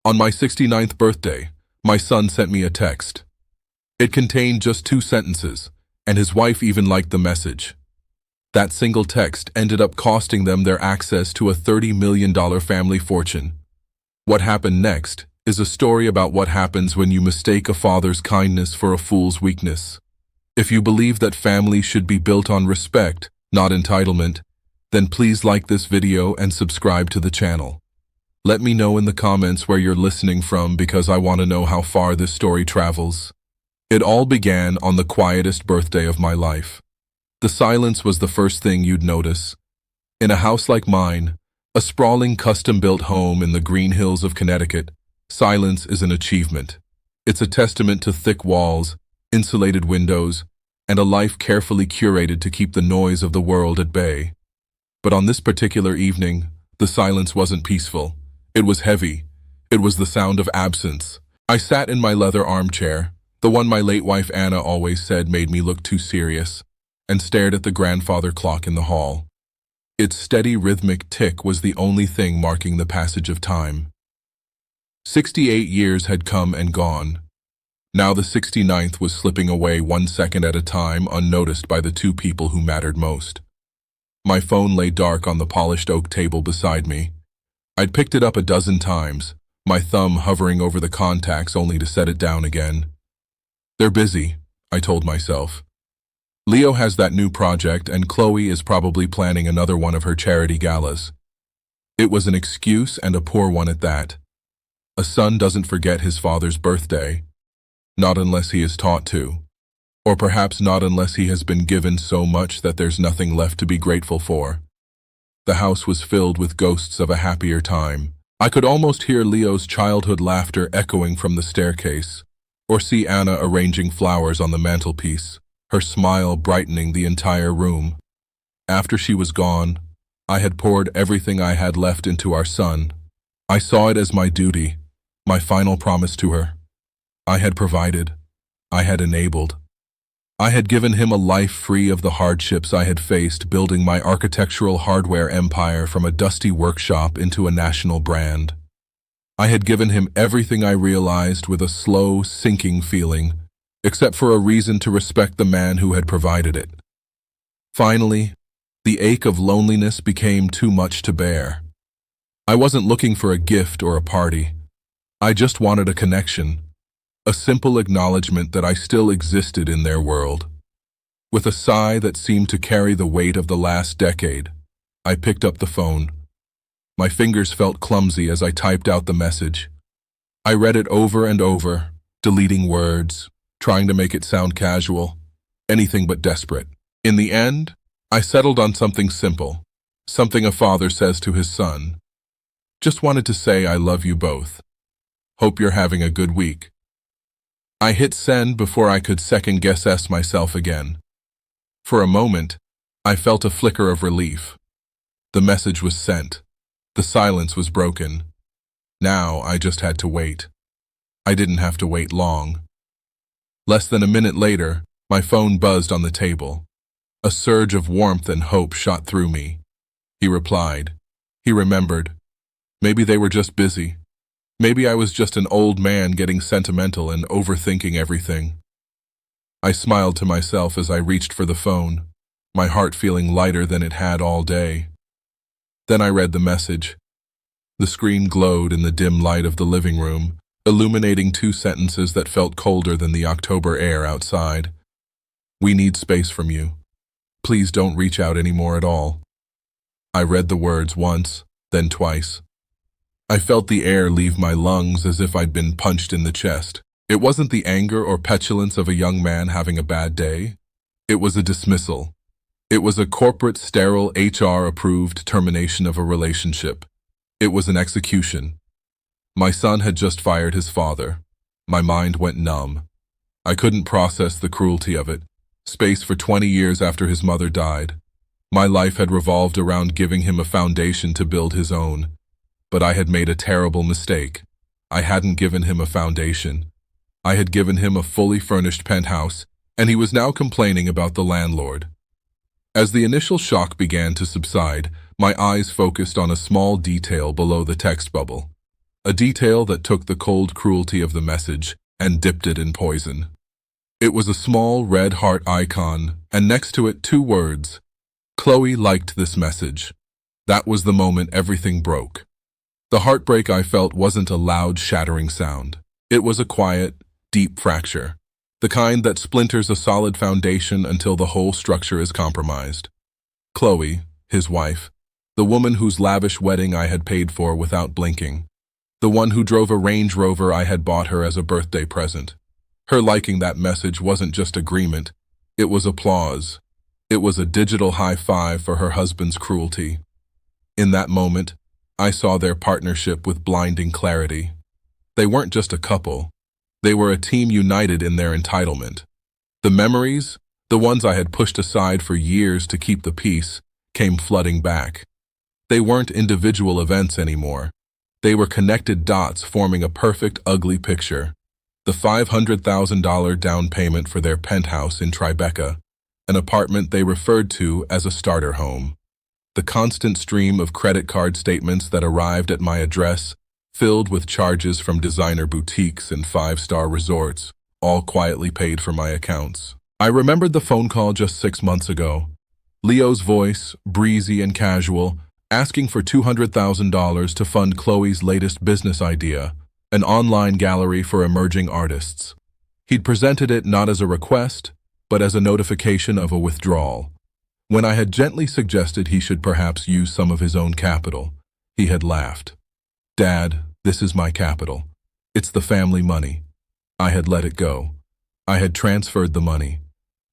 On my 69th birthday, my son sent me a text. It contained just 2 sentences, and his wife even liked the message. That single text ended up costing them their access to a $30 million family fortune. What happened next is a story about what happens when you mistake a father's kindness for a fool's weakness. If you believe that family should be built on respect, not entitlement, then please like this video and subscribe to the channel. Let me know in the comments where you're listening from because I want to know how far this story travels. It all began on the quietest birthday of my life. The silence was the first thing you'd notice. In a house like mine, a sprawling custom-built home in the Green Hills of Connecticut, silence is an achievement. It's a testament to thick walls, insulated windows, and a life carefully curated to keep the noise of the world at bay. But on this particular evening, the silence wasn't peaceful. It was heavy. It was the sound of absence. I sat in my leather armchair, the one my late wife Anna always said made me look too serious, and stared at the grandfather clock in the hall. Its steady rhythmic tick was the only thing marking the passage of time. 68 years had come and gone. Now the 69th was slipping away 1 second at a time, unnoticed by the 2 people who mattered most. My phone lay dark on the polished oak table beside me. I'd picked it up a dozen times, my thumb hovering over the contacts only to set it down again. They're busy, I told myself. Leo has that new project and Chloe is probably planning another one of her charity galas. It was an excuse and a poor one at that. A son doesn't forget his father's birthday. Not unless he is taught to. Or perhaps not unless he has been given so much that there's nothing left to be grateful for. The house was filled with ghosts of a happier time. I could almost hear Leo's childhood laughter echoing from the staircase, or see Anna arranging flowers on the mantelpiece, her smile brightening the entire room. After she was gone, I had poured everything I had left into our son. I saw it as my duty, my final promise to her. I had provided. I had enabled. I had given him a life free of the hardships I had faced building my architectural hardware empire from a dusty workshop into a national brand. I had given him everything I realized with a slow, sinking feeling, except for a reason to respect the man who had provided it. Finally, the ache of loneliness became too much to bear. I wasn't looking for a gift or a party. I just wanted a connection. A simple acknowledgement that I still existed in their world. With a sigh that seemed to carry the weight of the last decade, I picked up the phone. My fingers felt clumsy as I typed out the message. I read it over and over, deleting words, trying to make it sound casual, anything but desperate. In the end, I settled on something simple, something a father says to his son. Just wanted to say I love you both. Hope you're having a good week. I hit send before I could second-guess myself again. For a moment, I felt a flicker of relief. The message was sent. The silence was broken. Now I just had to wait. I didn't have to wait long. Less than a minute later, my phone buzzed on the table. A surge of warmth and hope shot through me. He replied. He remembered. Maybe they were just busy. Maybe I was just an old man getting sentimental and overthinking everything. I smiled to myself as I reached for the phone, my heart feeling lighter than it had all day. Then I read the message. The screen glowed in the dim light of the living room, illuminating 2 sentences that felt colder than the October air outside. We need space from you. Please don't reach out anymore at all. I read the words once, then twice. I felt the air leave my lungs as if I'd been punched in the chest. It wasn't the anger or petulance of a young man having a bad day. It was a dismissal. It was a corporate, sterile, HR-approved termination of a relationship. It was an execution. My son had just fired his father. My mind went numb. I couldn't process the cruelty of it. Space for 20 years after his mother died. My life had revolved around giving him a foundation to build his own. But I had made a terrible mistake. I hadn't given him a foundation. I had given him a fully furnished penthouse, and he was now complaining about the landlord. As the initial shock began to subside, my eyes focused on a small detail below the text bubble. a detail that took the cold cruelty of the message and dipped it in poison. It was a small red heart icon, and next to it 2 words. Chloe liked this message. That was the moment everything broke. The heartbreak I felt wasn't a loud, shattering sound. It was a quiet, deep fracture, the kind that splinters a solid foundation until the whole structure is compromised. Chloe, his wife, the woman whose lavish wedding I had paid for without blinking, the one who drove a Range Rover I had bought her as a birthday present. Her liking that message wasn't just agreement, it was applause. It was a digital high five for her husband's cruelty. In that moment, I saw their partnership with blinding clarity. They weren't just a couple. They were a team united in their entitlement. The memories, the ones I had pushed aside for years to keep the peace, came flooding back. They weren't individual events anymore. They were connected dots forming a perfect, ugly picture. The $500,000 down payment for their penthouse in Tribeca, an apartment they referred to as a starter home. The constant stream of credit card statements that arrived at my address, filled with charges from designer boutiques and 5-star resorts, all quietly paid for my accounts. I remembered the phone call just 6 months ago. Leo's voice, breezy and casual, asking for $200,000 to fund Chloe's latest business idea, an online gallery for emerging artists. He'd presented it not as a request, but as a notification of a withdrawal. When I had gently suggested he should perhaps use some of his own capital, he had laughed. "Dad, this is my capital. It's the family money." I had let it go. I had transferred the money.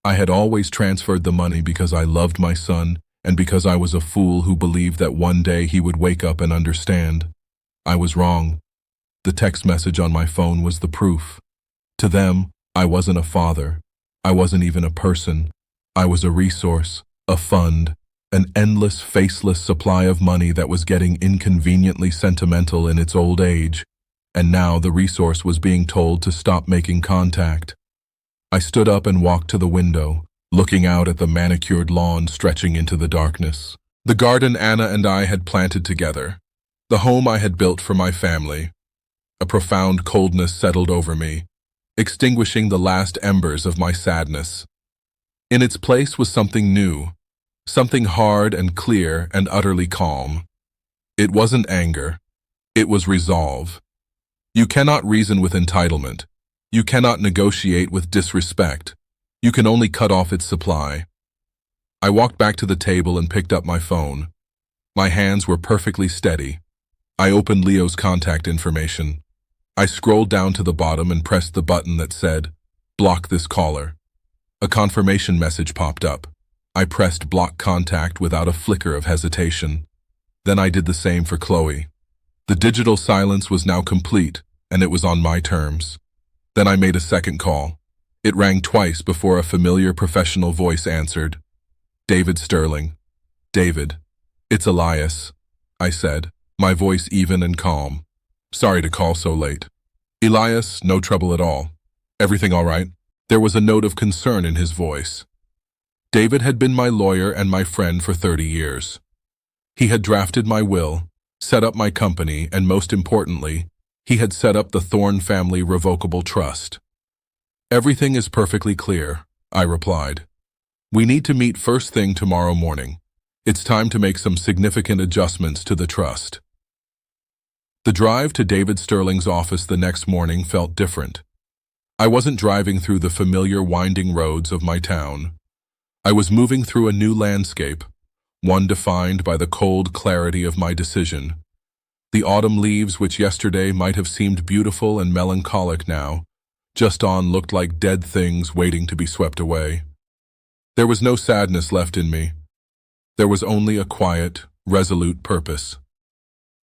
I had always transferred the money because I loved my son and because I was a fool who believed that one day he would wake up and understand. I was wrong. The text message on my phone was the proof. To them, I wasn't a father. I wasn't even a person. I was a resource, a fund, an endless, faceless supply of money that was getting inconveniently sentimental in its old age, and now the resource was being told to stop making contact. I stood up and walked to the window, looking out at the manicured lawn stretching into the darkness. The garden Anna and I had planted together, the home I had built for my family. A profound coldness settled over me, extinguishing the last embers of my sadness. In its place was something new, something hard and clear and utterly calm. It wasn't anger. It was resolve. You cannot reason with entitlement. You cannot negotiate with disrespect. You can only cut off its supply. I walked back to the table and picked up my phone. My hands were perfectly steady. I opened Leo's contact information. I scrolled down to the bottom and pressed the button that said, "Block this caller." A confirmation message popped up. I pressed block contact without a flicker of hesitation. Then I did the same for Chloe. The digital silence was now complete, and it was on my terms. Then I made a second call. It rang twice before a familiar professional voice answered. "David Sterling." "David, it's Elias," I said, my voice even and calm. "Sorry to call so late." "Elias, no trouble at all. Everything all right?" There was a note of concern in his voice. David had been my lawyer and my friend for 30 years. He had drafted my will, set up my company, and most importantly, he had set up the Thorne Family Revocable Trust. "Everything is perfectly clear," I replied. "We need to meet first thing tomorrow morning. It's time to make some significant adjustments to the trust." The drive to David Sterling's office the next morning felt different. I wasn't driving through the familiar winding roads of my town. I was moving through a new landscape, one defined by the cold clarity of my decision. The autumn leaves, which yesterday might have seemed beautiful and melancholic now, just looked like dead things waiting to be swept away. There was no sadness left in me. There was only a quiet, resolute purpose.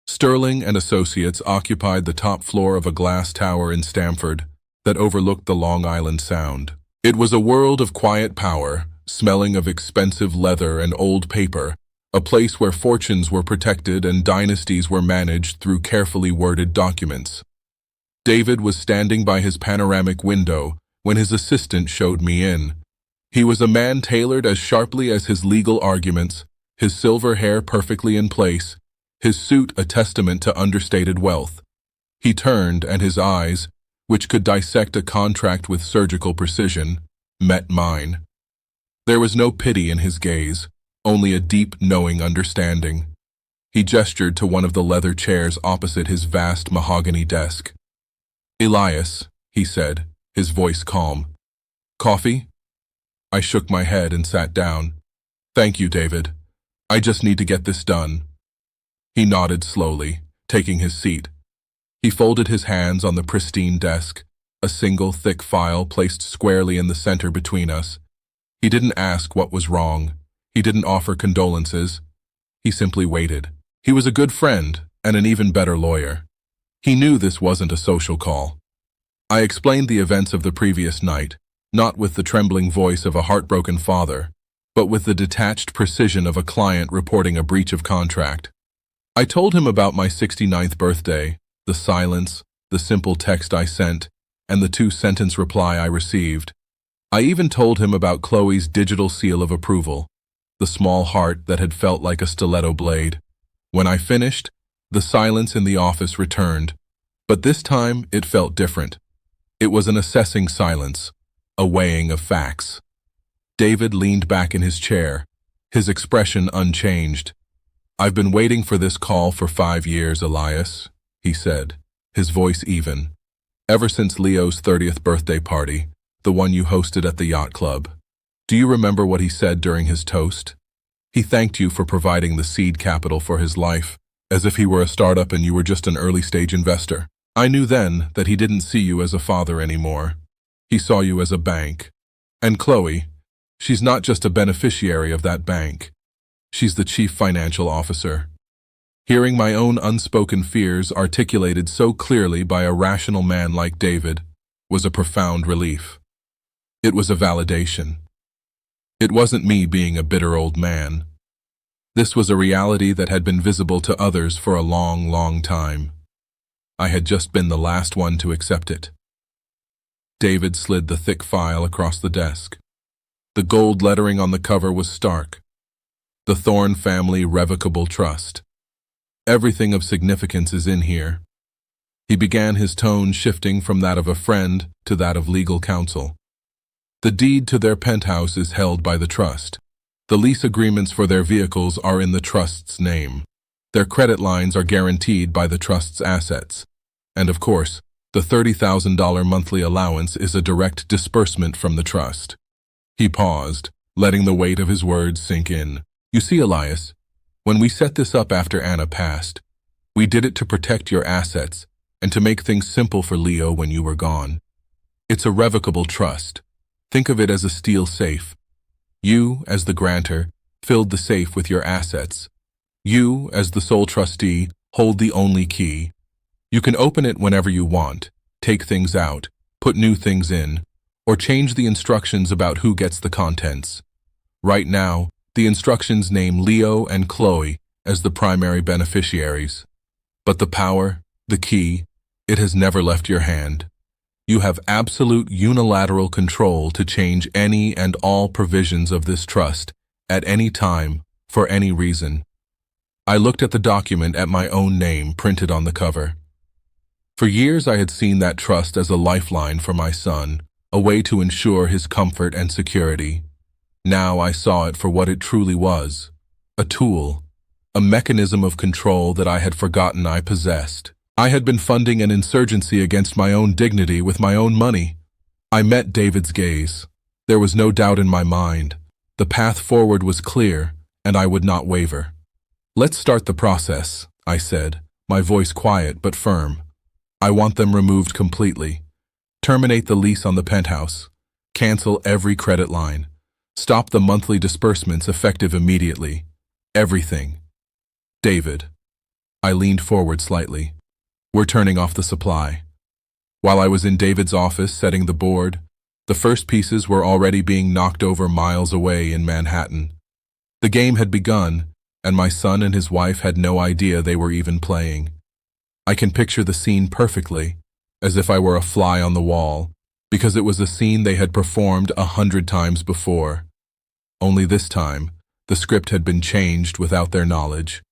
Sterling and Associates occupied the top floor of a glass tower in Stamford that overlooked the Long Island Sound. It was a world of quiet power, smelling of expensive leather and old paper, a place where fortunes were protected and dynasties were managed through carefully worded documents. David was standing by his panoramic window when his assistant showed me in. He was a man tailored as sharply as his legal arguments, his silver hair perfectly in place, his suit a testament to understated wealth. He turned, and his eyes, which could dissect a contract with surgical precision, met mine. There was no pity in his gaze, only a deep, knowing understanding. He gestured to one of the leather chairs opposite his vast mahogany desk. "Elias," he said, his voice calm. "Coffee?" I shook my head and sat down. "Thank you, David. I just need to get this done." He nodded slowly, taking his seat. He folded his hands on the pristine desk, a single thick file placed squarely in the center between us. He didn't ask what was wrong. He didn't offer condolences. He simply waited. He was a good friend and an even better lawyer. He knew this wasn't a social call. I explained the events of the previous night, not with the trembling voice of a heartbroken father, but with the detached precision of a client reporting a breach of contract. I told him about my 69th birthday, the silence, the simple text I sent, and the 2-sentence reply I received. I even told him about Chloe's digital seal of approval, the small heart that had felt like a stiletto blade. When I finished, the silence in the office returned, but this time it felt different. It was an assessing silence, a weighing of facts. David leaned back in his chair, his expression unchanged. "I've been waiting for this call for 5 years, Elias," he said, his voice even. "Ever since Leo's 30th birthday party, the one you hosted at the yacht club. Do you remember what he said during his toast? He thanked you for providing the seed capital for his life, as if he were a startup and you were just an early-stage investor. I knew then that he didn't see you as a father anymore. He saw you as a bank. And Chloe, she's not just a beneficiary of that bank. She's the chief financial officer." Hearing my own unspoken fears articulated so clearly by a rational man like David was a profound relief. It was a validation. It wasn't me being a bitter old man. This was a reality that had been visible to others for a long, long time. I had just been the last one to accept it. David slid the thick file across the desk. The gold lettering on the cover was stark. The Thorne Family Revocable Trust. Everything of significance is in here. He began, his tone shifting from that of a friend to that of legal counsel. The deed to their penthouse is held by the trust. The lease agreements for their vehicles are in the trust's name. Their credit lines are guaranteed by the trust's assets. And of course, the $30,000 monthly allowance is a direct disbursement from the trust. He paused, letting the weight of his words sink in. "You see, Elias, when we set this up after Anna passed, we did it to protect your assets and to make things simple for Leo when you were gone. It's a revocable trust. Think of it as a steel safe. You, as the grantor, filled the safe with your assets. You, as the sole trustee, hold the only key. You can open it whenever you want, take things out, put new things in, or change the instructions about who gets the contents. Right now, the instructions name Leo and Chloe as the primary beneficiaries. But the power, the key, it has never left your hand. You have absolute unilateral control to change any and all provisions of this trust at any time, for any reason." I looked at the document at my own name printed on the cover. For years I had seen that trust as a lifeline for my son, a way to ensure his comfort and security. Now I saw it for what it truly was, a tool, a mechanism of control that I had forgotten I possessed. I had been funding an insurgency against my own dignity with my own money. I met David's gaze. There was no doubt in my mind. The path forward was clear, and I would not waver. "Let's start the process," I said, my voice quiet but firm. "I want them removed completely. Terminate the lease on the penthouse. Cancel every credit line. Stop the monthly disbursements effective immediately. Everything. David." I leaned forward slightly. "We're turning off the supply." While I was in David's office setting the board, the first pieces were already being knocked over miles away in Manhattan. The game had begun, and my son and his wife had no idea they were even playing. I can picture the scene perfectly, as if I were a fly on the wall, because it was a scene they had performed 100 times before. Only this time, the script had been changed without their knowledge.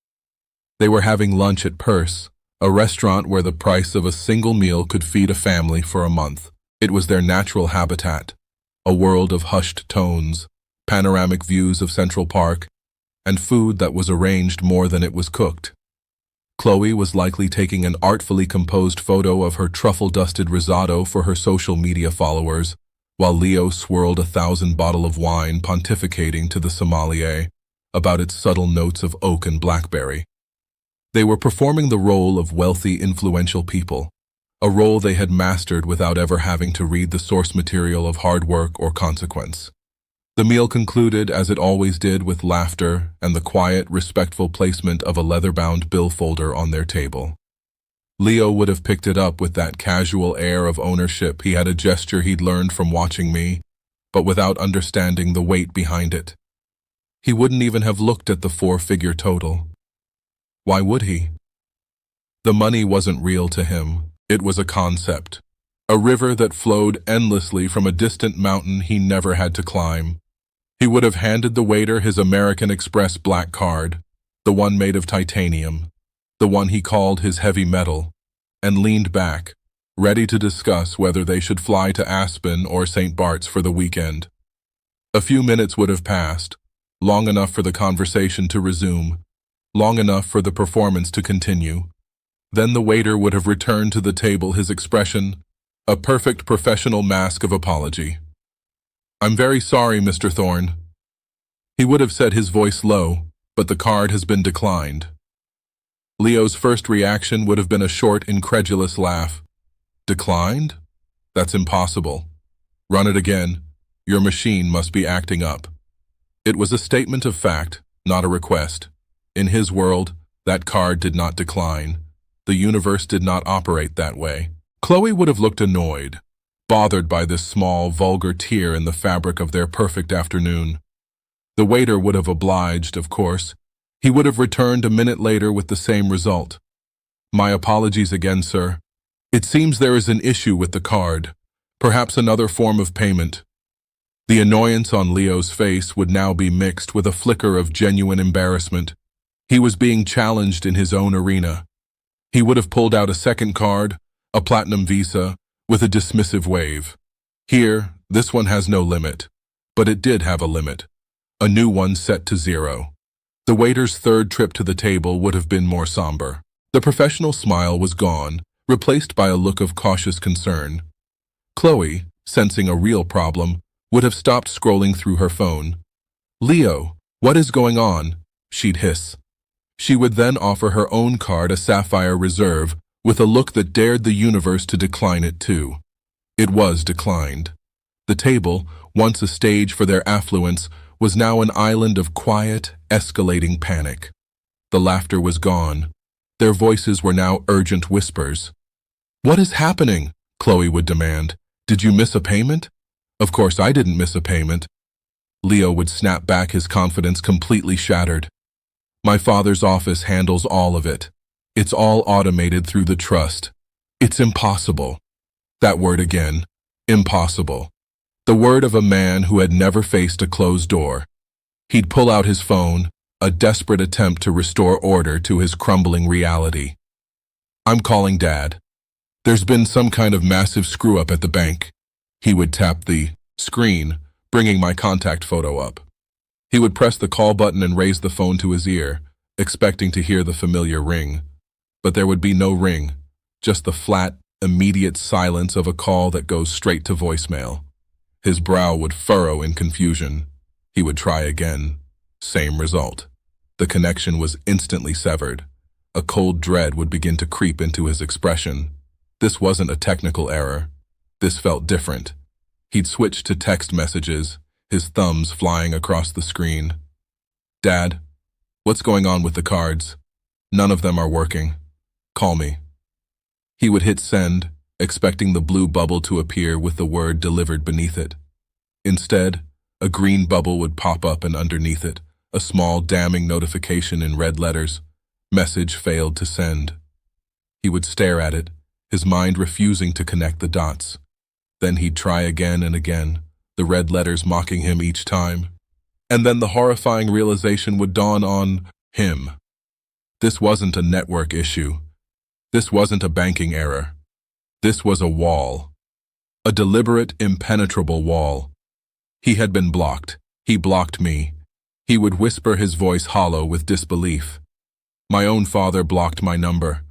They were having lunch at Purse, A restaurant where the price of a single meal could feed a family for a month. It was their natural habitat, a world of hushed tones, panoramic views of Central Park, and food that was arranged more than it was cooked. Chloe was likely taking an artfully composed photo of her truffle-dusted risotto for her social media followers, while Leo swirled 1,000 bottles of wine pontificating to the sommelier about its subtle notes of oak and blackberry. They were performing the role of wealthy, influential people, a role they had mastered without ever having to read the source material of hard work or consequence. The meal concluded, as it always did, with laughter and the quiet, respectful placement of a leather-bound bill folder on their table. Leo would have picked it up with that casual air of ownership. He had a gesture he'd learned from watching me, but without understanding the weight behind it. He wouldn't even have looked at the 4-figure total. Why would he? The money wasn't real to him. It was a concept. A river that flowed endlessly from a distant mountain he never had to climb. He would have handed the waiter his American Express black card, the one made of titanium, the one he called his heavy metal, and leaned back, ready to discuss whether they should fly to Aspen or St. Bart's for the weekend. A few minutes would have passed, long enough for the conversation to resume, long enough for the performance to continue. Then the waiter would have returned to the table, his expression a perfect professional mask of apology. "I'm very sorry, Mr. Thorne." He would have said, his voice low, "but the card has been declined." Leo's first reaction would have been a short, incredulous laugh. "Declined? That's impossible. Run it again. Your machine must be acting up." It was a statement of fact, not a request. In his world, that card did not decline. The universe did not operate that way. Chloe would have looked annoyed, bothered by this small, vulgar tear in the fabric of their perfect afternoon. The waiter would have obliged, of course. He would have returned a minute later with the same result. "My apologies again, sir. It seems there is an issue with the card, perhaps another form of payment." The annoyance on Leo's face would now be mixed with a flicker of genuine embarrassment. He was being challenged in his own arena. He would have pulled out a second card, a platinum visa, with a dismissive wave. "Here, this one has no limit." But it did have a limit. A new one set to 0. The waiter's third trip to the table would have been more somber. The professional smile was gone, replaced by a look of cautious concern. Chloe, sensing a real problem, would have stopped scrolling through her phone. "Leo, what is going on?" she'd hiss. She would then offer her own card, a Sapphire Reserve, with a look that dared the universe to decline it too. It was declined. The table, once a stage for their affluence, was now an island of quiet, escalating panic. The laughter was gone. Their voices were now urgent whispers. "What is happening?" Chloe would demand. "Did you miss a payment?" "Of course I didn't miss a payment." Leo would snap back, his confidence completely shattered. "My father's office handles all of it. It's all automated through the trust. It's impossible." That word again. Impossible. The word of a man who had never faced a closed door. He'd pull out his phone, a desperate attempt to restore order to his crumbling reality. "I'm calling Dad. There's been some kind of massive screw-up at the bank." He would tap the screen, bringing my contact photo up. He would press the call button and raise the phone to his ear, expecting to hear the familiar ring. But there would be no ring, just the flat, immediate silence of a call that goes straight to voicemail. His brow would furrow in confusion. He would try again. Same result. The connection was instantly severed. A cold dread would begin to creep into his expression. This wasn't a technical error. This felt different. He'd switch to text messages, his thumbs flying across the screen. "Dad, what's going on with the cards? None of them are working. Call me." He would hit send, expecting the blue bubble to appear with the word delivered beneath it. Instead, a green bubble would pop up, and underneath it, a small damning notification in red letters. Message failed to send. He would stare at it, his mind refusing to connect the dots. Then he'd try again and again, the red letters mocking him each time. And then the horrifying realization would dawn on him. This wasn't a network issue. This wasn't a banking error. This was a wall. A deliberate, impenetrable wall. He had been blocked. He blocked me. He would whisper, his voice hollow with disbelief. My own father blocked my number.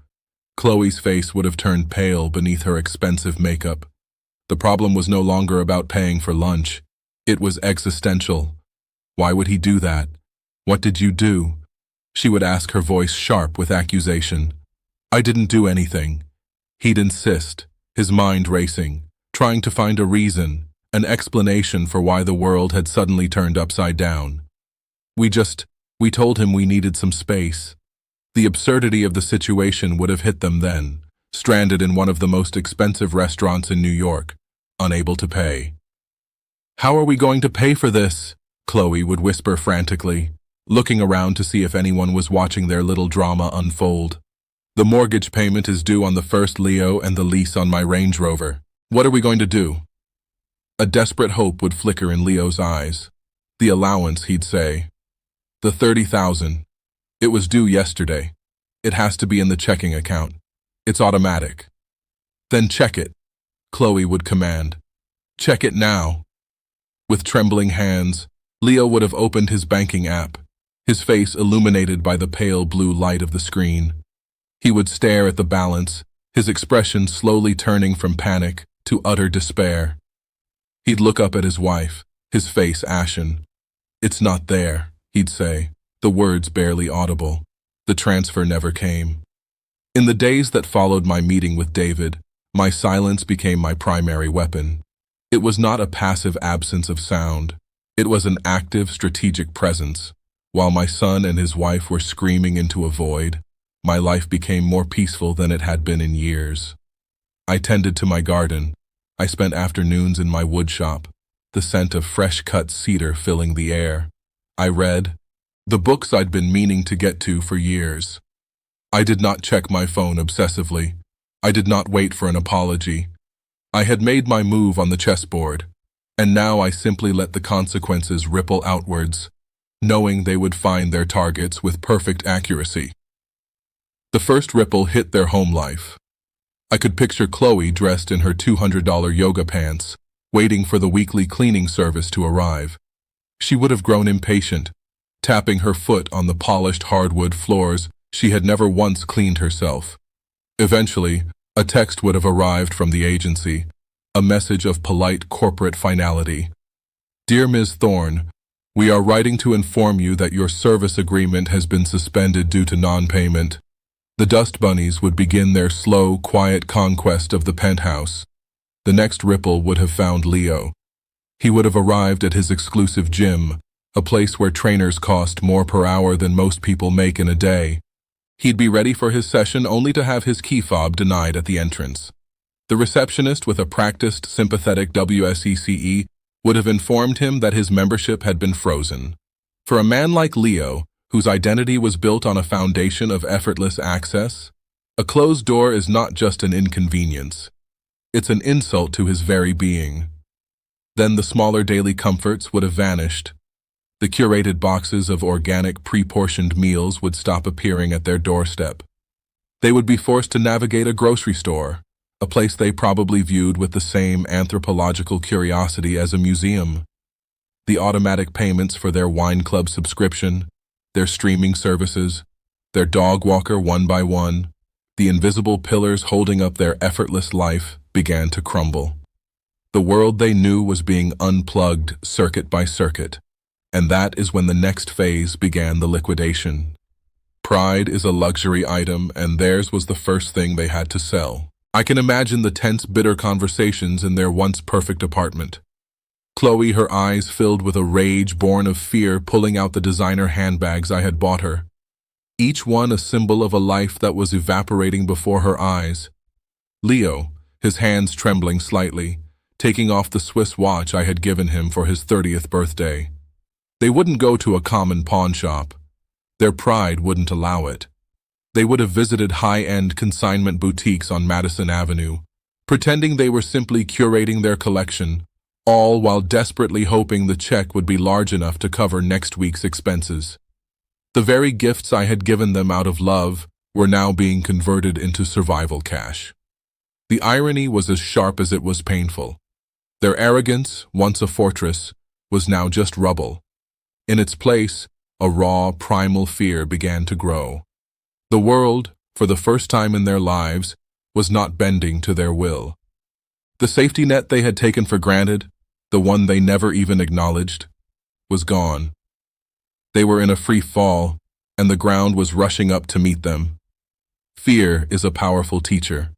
Chloe's face would have turned pale beneath her expensive makeup. The problem was no longer about paying for lunch. It was existential. Why would he do that? What did you do? She would ask, her voice sharp with accusation. I didn't do anything. He'd insist, his mind racing, trying to find a reason, an explanation for why the world had suddenly turned upside down. We told him we needed some space. The absurdity of the situation would have hit them then, stranded in one of the most expensive restaurants in New York, unable to pay. How are we going to pay for this? Chloe would whisper frantically, looking around to see if anyone was watching their little drama unfold. The mortgage payment is due on the first, Leo, and the lease on my Range Rover. What are we going to do? A desperate hope would flicker in Leo's eyes. The allowance, he'd say. The $30,000. It was due yesterday. It has to be in the checking account. It's automatic. Then check it, Chloe would command. Check it now. With trembling hands, Leo would have opened his banking app, his face illuminated by the pale blue light of the screen. He would stare at the balance, his expression slowly turning from panic to utter despair. He'd look up at his wife, his face ashen. It's not there, he'd say, the words barely audible. The transfer never came. In the days that followed my meeting with David, my silence became my primary weapon. It was not a passive absence of sound. It was an active, strategic presence. While my son and his wife were screaming into a void, my life became more peaceful than it had been in years. I tended to my garden. I spent afternoons in my wood shop, the scent of fresh-cut cedar filling the air. I read the books I'd been meaning to get to for years. I did not check my phone obsessively. I did not wait for an apology. I had made my move on the chessboard, and now I simply let the consequences ripple outwards, knowing they would find their targets with perfect accuracy. The first ripple hit their home life. I could picture Chloe dressed in her $200 yoga pants, waiting for the weekly cleaning service to arrive. She would have grown impatient, tapping her foot on the polished hardwood floors she had never once cleaned herself. Eventually, a text would have arrived from the agency, a message of polite corporate finality. Dear Ms. Thorne, we are writing to inform you that your service agreement has been suspended due to non-payment. The Dust Bunnies would begin their slow, quiet conquest of the penthouse. The next ripple would have found Leo. He would have arrived at his exclusive gym, a place where trainers cost more per hour than most people make in a day. He'd be ready for his session only to have his key fob denied at the entrance. The receptionist, with a practiced, sympathetic WSECE, would have informed him that his membership had been frozen. For a man like Leo, whose identity was built on a foundation of effortless access, a closed door is not just an inconvenience. It's an insult to his very being. Then the smaller daily comforts would have vanished. The curated boxes of organic, pre-portioned meals would stop appearing at their doorstep. They would be forced to navigate a grocery store, a place they probably viewed with the same anthropological curiosity as a museum. The automatic payments for their wine club subscription, their streaming services, their dog walker one by one, the invisible pillars holding up their effortless life began to crumble. The world they knew was being unplugged circuit by circuit, and that is when the next phase began, the liquidation. Pride is a luxury item, and theirs was the first thing they had to sell. I can imagine the tense, bitter conversations in their once perfect apartment. Chloe, her eyes filled with a rage born of fear, pulling out the designer handbags I had bought her. Each one a symbol of a life that was evaporating before her eyes. Leo, his hands trembling slightly, taking off the Swiss watch I had given him for his 30th birthday. They wouldn't go to a common pawn shop. Their pride wouldn't allow it. They would have visited high-end consignment boutiques on Madison Avenue, pretending they were simply curating their collection, all while desperately hoping the check would be large enough to cover next week's expenses. The very gifts I had given them out of love were now being converted into survival cash. The irony was as sharp as it was painful. Their arrogance, once a fortress, was now just rubble. In its place, a raw, primal fear began to grow. The world, for the first time in their lives, was not bending to their will. The safety net they had taken for granted, the one they never even acknowledged, was gone. They were in a free fall, and the ground was rushing up to meet them. Fear is a powerful teacher.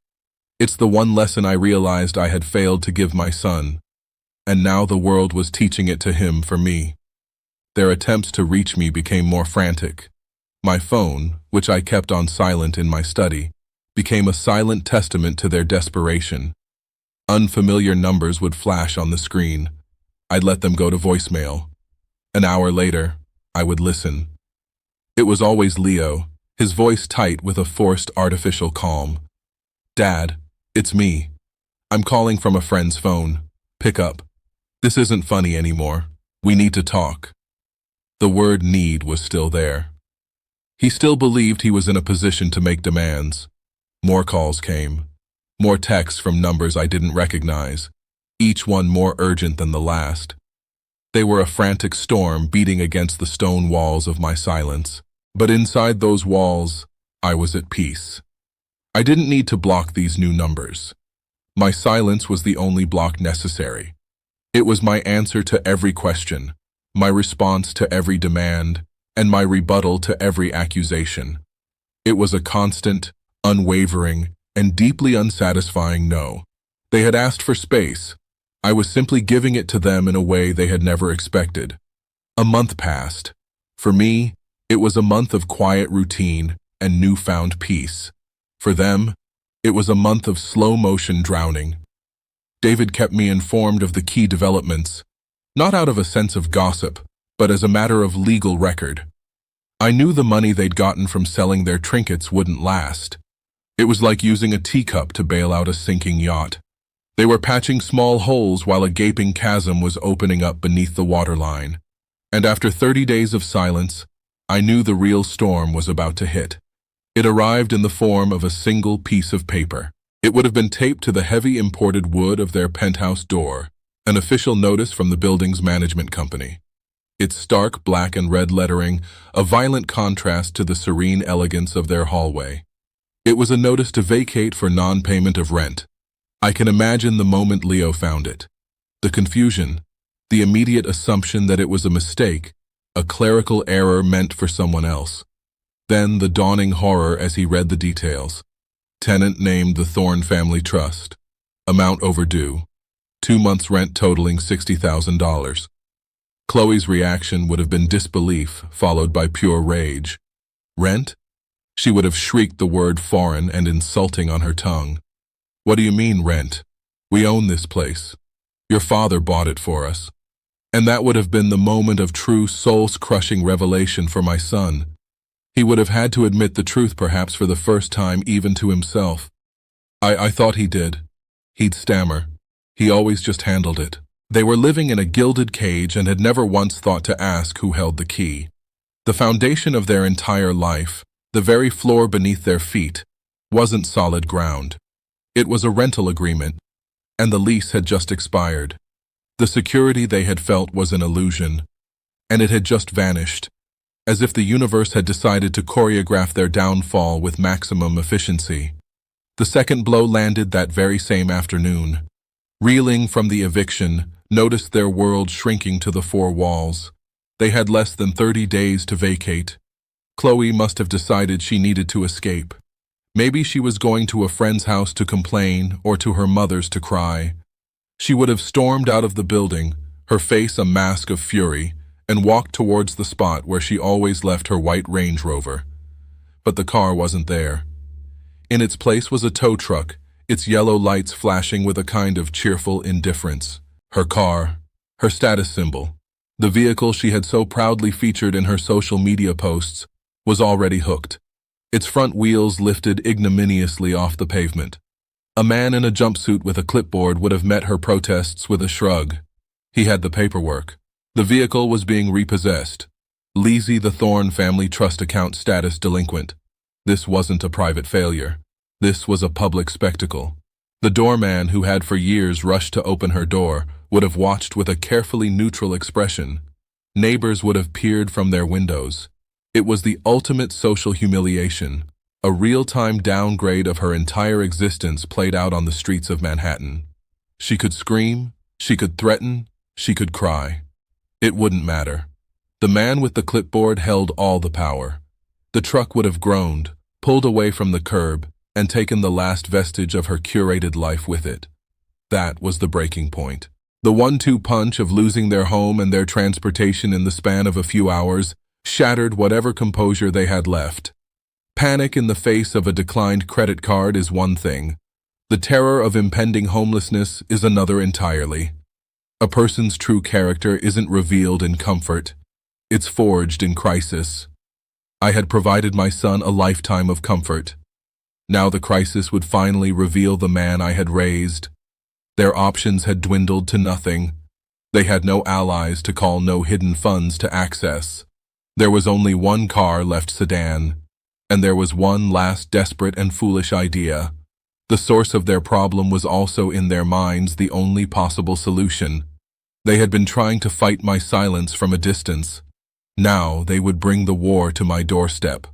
It's the one lesson I realized I had failed to give my son, and now the world was teaching it to him for me. Their attempts to reach me became more frantic. My phone, which I kept on silent in my study, became a silent testament to their desperation. Unfamiliar numbers would flash on the screen. I'd let them go to voicemail. An hour later, I would listen. It was always Leo, his voice tight with a forced artificial calm. "Dad, it's me. I'm calling from a friend's phone. Pick up. This isn't funny anymore. We need to talk." The word need was still there. He still believed he was in a position to make demands. More calls came. More texts from numbers I didn't recognize, each one more urgent than the last. They were a frantic storm beating against the stone walls of my silence. But inside those walls, I was at peace. I didn't need to block these new numbers. My silence was the only block necessary. It was my answer to every question, my response to every demand, and my rebuttal to every accusation. It was a constant, unwavering, and deeply unsatisfying no. They had asked for space. I was simply giving it to them in a way they had never expected. A month passed. For me, it was a month of quiet routine and newfound peace. For them, it was a month of slow-motion drowning. David kept me informed of the key developments, not out of a sense of gossip, but as a matter of legal record. I knew the money they'd gotten from selling their trinkets wouldn't last. It was like using a teacup to bail out a sinking yacht. They were patching small holes while a gaping chasm was opening up beneath the waterline. And after 30 days of silence, I knew the real storm was about to hit. It arrived in the form of a single piece of paper. It would have been taped to the heavy imported wood of their penthouse door, an official notice from the building's management company. Its stark black and red lettering, a violent contrast to the serene elegance of their hallway. It was a notice to vacate for non-payment of rent. I can imagine the moment Leo found it. The confusion, the immediate assumption that it was a mistake, a clerical error meant for someone else. Then the dawning horror as he read the details. Tenant named the Thorne Family Trust. Amount overdue. 2 months' rent totaling $60,000. Chloe's reaction would have been disbelief, followed by pure rage. Rent? She would have shrieked the word foreign and insulting on her tongue. What do you mean, rent? We own this place. Your father bought it for us. And that would have been the moment of true soul-crushing revelation for my son. He would have had to admit the truth perhaps for the first time even to himself. I thought he did. He'd stammer. He always just handled it. They were living in a gilded cage and had never once thought to ask who held the key. The foundation of their entire life, the very floor beneath their feet, wasn't solid ground. It was a rental agreement, and the lease had just expired. The security they had felt was an illusion, and it had just vanished, as if the universe had decided to choreograph their downfall with maximum efficiency. The second blow landed that very same afternoon. Reeling from the eviction, noticed their world shrinking to the 4 walls. They had less than 30 days to vacate. Chloe must have decided she needed to escape. Maybe she was going to a friend's house to complain or to her mother's to cry. She would have stormed out of the building, her face a mask of fury, and walked towards the spot where she always left her white Range Rover. But the car wasn't there. In its place was a tow truck, its yellow lights flashing with a kind of cheerful indifference. Her car, her status symbol, the vehicle she had so proudly featured in her social media posts, was already hooked. Its front wheels lifted ignominiously off the pavement. A man in a jumpsuit with a clipboard would have met her protests with a shrug. He had the paperwork. The vehicle was being repossessed. Lizzie the Thorne Family Trust account status delinquent. This wasn't a private failure. This was a public spectacle. The doorman, who had for years rushed to open her door, would have watched with a carefully neutral expression. Neighbors would have peered from their windows. It was the ultimate social humiliation, a real-time downgrade of her entire existence played out on the streets of Manhattan. She could scream, she could threaten, she could cry. It wouldn't matter. The man with the clipboard held all the power. The truck would have groaned, pulled away from the curb, and taken the last vestige of her curated life with it. That was the breaking point. The 1-2 punch of losing their home and their transportation in the span of a few hours shattered whatever composure they had left. Panic in the face of a declined credit card is one thing. The terror of impending homelessness is another entirely. A person's true character isn't revealed in comfort. It's forged in crisis. I had provided my son a lifetime of comfort. Now the crisis would finally reveal the man I had raised. Their options had dwindled to nothing. They had no allies to call, no hidden funds to access. There was only one car left, sedan, and there was one last desperate and foolish idea. The source of their problem was also in their minds the only possible solution. They had been trying to fight my silence from a distance. Now they would bring the war to my doorstep.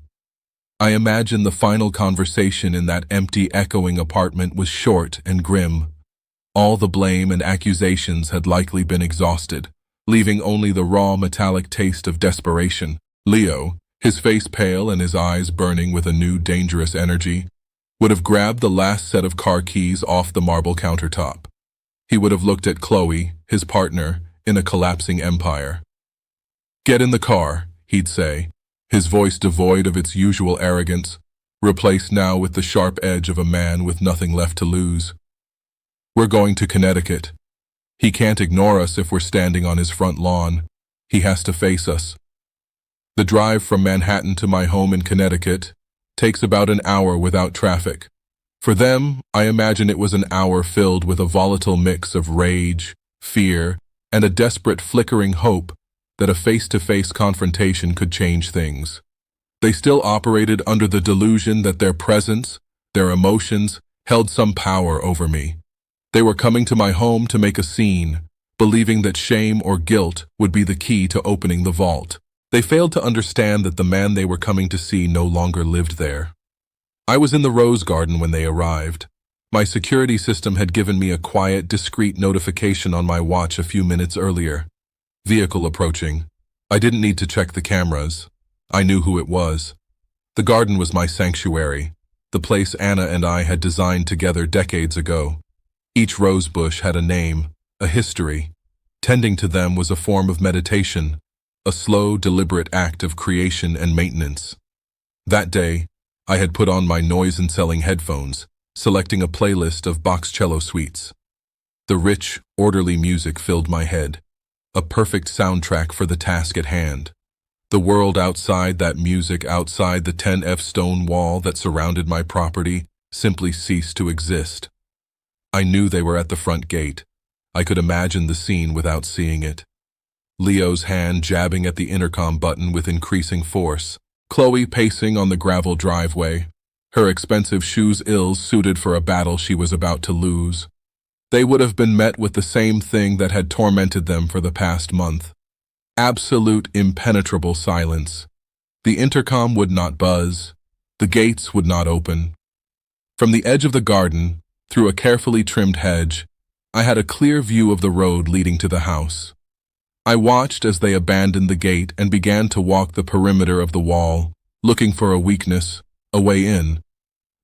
I imagine the final conversation in that empty, echoing apartment was short and grim. All the blame and accusations had likely been exhausted, leaving only the raw, metallic taste of desperation. Leo, his face pale and his eyes burning with a new, dangerous energy, would have grabbed the last set of car keys off the marble countertop. He would have looked at Chloe, his partner, in a collapsing empire. "Get in the car," he'd say, his voice devoid of its usual arrogance, replaced now with the sharp edge of a man with nothing left to lose. "We're going to Connecticut. He can't ignore us if we're standing on his front lawn. He has to face us." The drive from Manhattan to my home in Connecticut takes about an hour without traffic. For them, I imagine it was an hour filled with a volatile mix of rage, fear, and a desperate flickering hope that a face-to-face confrontation could change things. They still operated under the delusion that their presence, their emotions, held some power over me. They were coming to my home to make a scene, believing that shame or guilt would be the key to opening the vault. They failed to understand that the man they were coming to see no longer lived there. I was in the Rose Garden when they arrived. My security system had given me a quiet, discreet notification on my watch a few minutes earlier. Vehicle approaching. I didn't need to check the cameras. I knew who it was. The garden was my sanctuary, the place Anna and I had designed together decades ago. Each rose bush had a name, a history. Tending to them was a form of meditation, a slow, deliberate act of creation and maintenance. That day, I had put on my noise-canceling headphones, selecting a playlist of Bach's cello suites. The rich, orderly music filled my head, a perfect soundtrack for the task at hand. The world outside that music, outside the 10F stone wall that surrounded my property, simply ceased to exist. I knew they were at the front gate. I could imagine the scene without seeing it. Leo's hand jabbing at the intercom button with increasing force. Chloe pacing on the gravel driveway, her expensive shoes ill-suited for a battle she was about to lose. They would have been met with the same thing that had tormented them for the past month. Absolute, impenetrable silence. The intercom would not buzz. The gates would not open. From the edge of the garden, through a carefully trimmed hedge, I had a clear view of the road leading to the house. I watched as they abandoned the gate and began to walk the perimeter of the wall, looking for a weakness, a way in.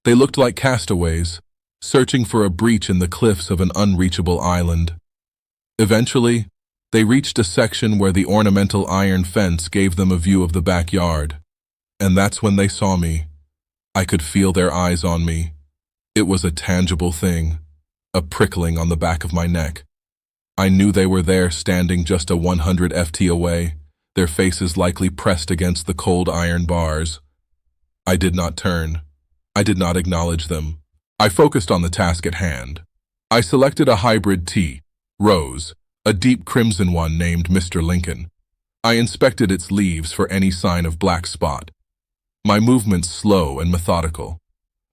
They looked like castaways, searching for a breach in the cliffs of an unreachable island. Eventually, they reached a section where the ornamental iron fence gave them a view of the backyard. And that's when they saw me. I could feel their eyes on me. It was a tangible thing, a prickling on the back of my neck. I knew they were there, standing just a 100 ft away, their faces likely pressed against the cold iron bars. I did not turn. I did not acknowledge them. I focused on the task at hand. I selected a hybrid tea, rose, a deep crimson one named Mr. Lincoln. I inspected its leaves for any sign of black spot. my movements slow and methodical.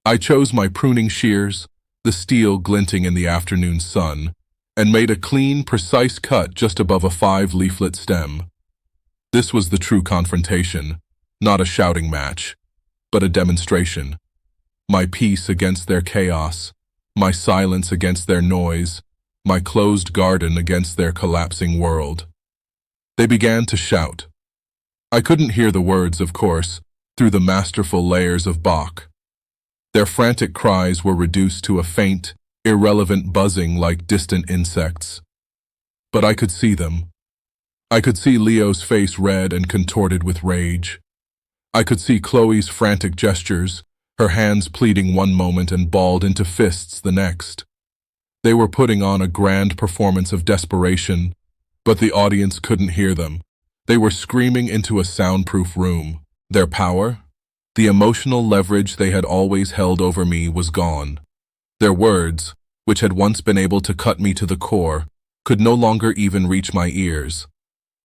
I chose my pruning shears, the steel glinting in the afternoon sun, and made a clean, precise cut just above a 5-leaflet stem. This was the true confrontation, not a shouting match, but a demonstration. My peace against their chaos, my silence against their noise, my closed garden against their collapsing world. They began to shout. I couldn't hear the words, of course, through the masterful layers of Bach. Their frantic cries were reduced to a faint, irrelevant buzzing like distant insects. But I could see them. I could see Leo's face red and contorted with rage. I could see Chloe's frantic gestures, her hands pleading one moment and balled into fists the next. They were putting on a grand performance of desperation, but the audience couldn't hear them. They were screaming into a soundproof room. Their power, the emotional leverage they had always held over me, was gone. Their words, which had once been able to cut me to the core, could no longer even reach my ears.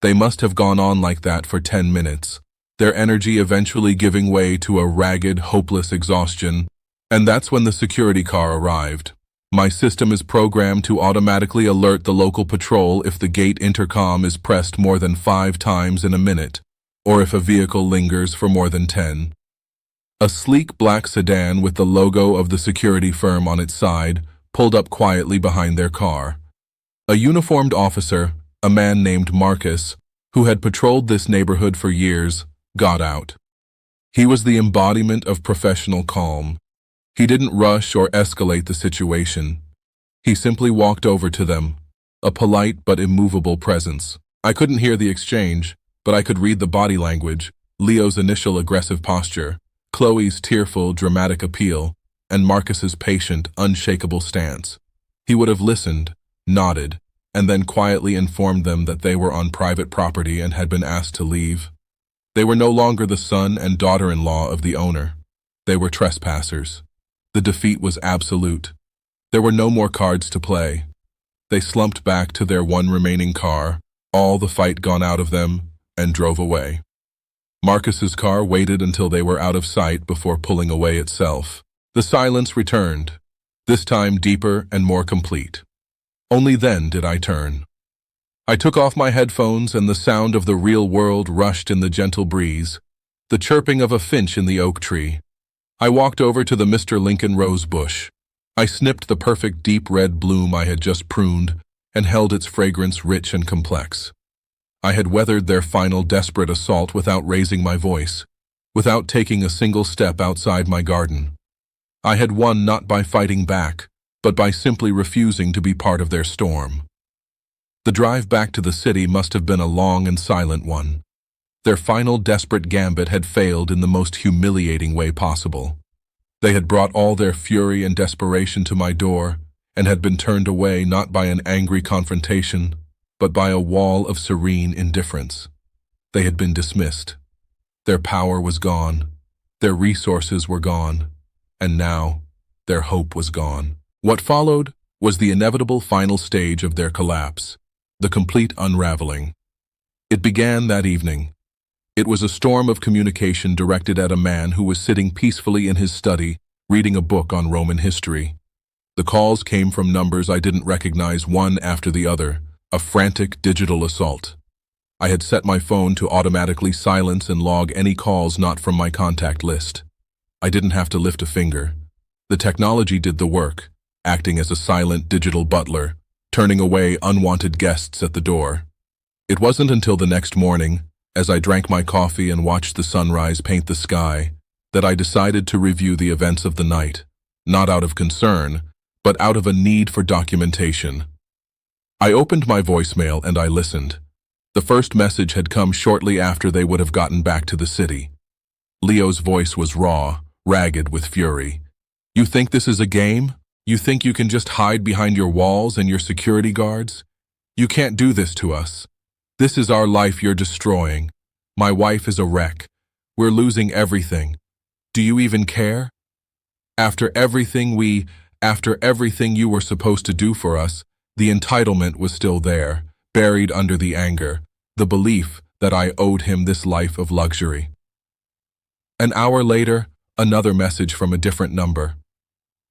They must have gone on like that for 10 minutes, their energy eventually giving way to a ragged, hopeless exhaustion, and that's when the security car arrived. My system is programmed to automatically alert the local patrol if the gate intercom is pressed more than 5 times in a minute, or if a vehicle lingers for more than 10. A sleek black sedan with the logo of the security firm on its side pulled up quietly behind their car. A uniformed officer, a man named Marcus, who had patrolled this neighborhood for years, got out. He was the embodiment of professional calm. He didn't rush or escalate the situation. He simply walked over to them, a polite but immovable presence. I couldn't hear the exchange, but I could read the body language, Leo's initial aggressive posture, Chloe's tearful, dramatic appeal, and Marcus's patient, unshakable stance. He would have listened, nodded, and then quietly informed them that they were on private property and had been asked to leave. They were no longer the son and daughter-in-law of the owner. They were trespassers. The defeat was absolute. There were no more cards to play. They slumped back to their one remaining car, all the fight gone out of them, and drove away. Marcus's car waited until they were out of sight before pulling away itself. The silence returned, this time deeper and more complete. Only then did I turn. I took off my headphones and the sound of the real world rushed in the gentle breeze, the chirping of a finch in the oak tree. I walked over to the Mr. Lincoln rose bush. I snipped the perfect deep red bloom I had just pruned and held its fragrance rich and complex. I had weathered their final desperate assault without raising my voice, without taking a single step outside my garden. I had won not by fighting back, but by simply refusing to be part of their storm. The drive back to the city must have been a long and silent one. Their final desperate gambit had failed in the most humiliating way possible. They had brought all their fury and desperation to my door and had been turned away not by an angry confrontation, but by a wall of serene indifference. They had been dismissed. Their power was gone. Their resources were gone. And now, their hope was gone. What followed was the inevitable final stage of their collapse, the complete unraveling. It began that evening. It was a storm of communication directed at a man who was sitting peacefully in his study, reading a book on Roman history. The calls came from numbers I didn't recognize one after the other, a frantic digital assault. I had set my phone to automatically silence and log any calls not from my contact list. I didn't have to lift a finger. The technology did the work, acting as a silent digital butler, turning away unwanted guests at the door. It wasn't until the next morning, as I drank my coffee and watched the sunrise paint the sky, that I decided to review the events of the night, not out of concern, but out of a need for documentation. I opened my voicemail and I listened. The first message had come shortly after they would have gotten back to the city. Leo's voice was raw, ragged with fury. "You think this is a game? You think you can just hide behind your walls and your security guards? You can't do this to us. This is our life you're destroying. My wife is a wreck. We're losing everything. Do you even care? After everything you were supposed to do for us, the entitlement was still there, buried under the anger, the belief that I owed him this life of luxury." An hour later, another message from a different number.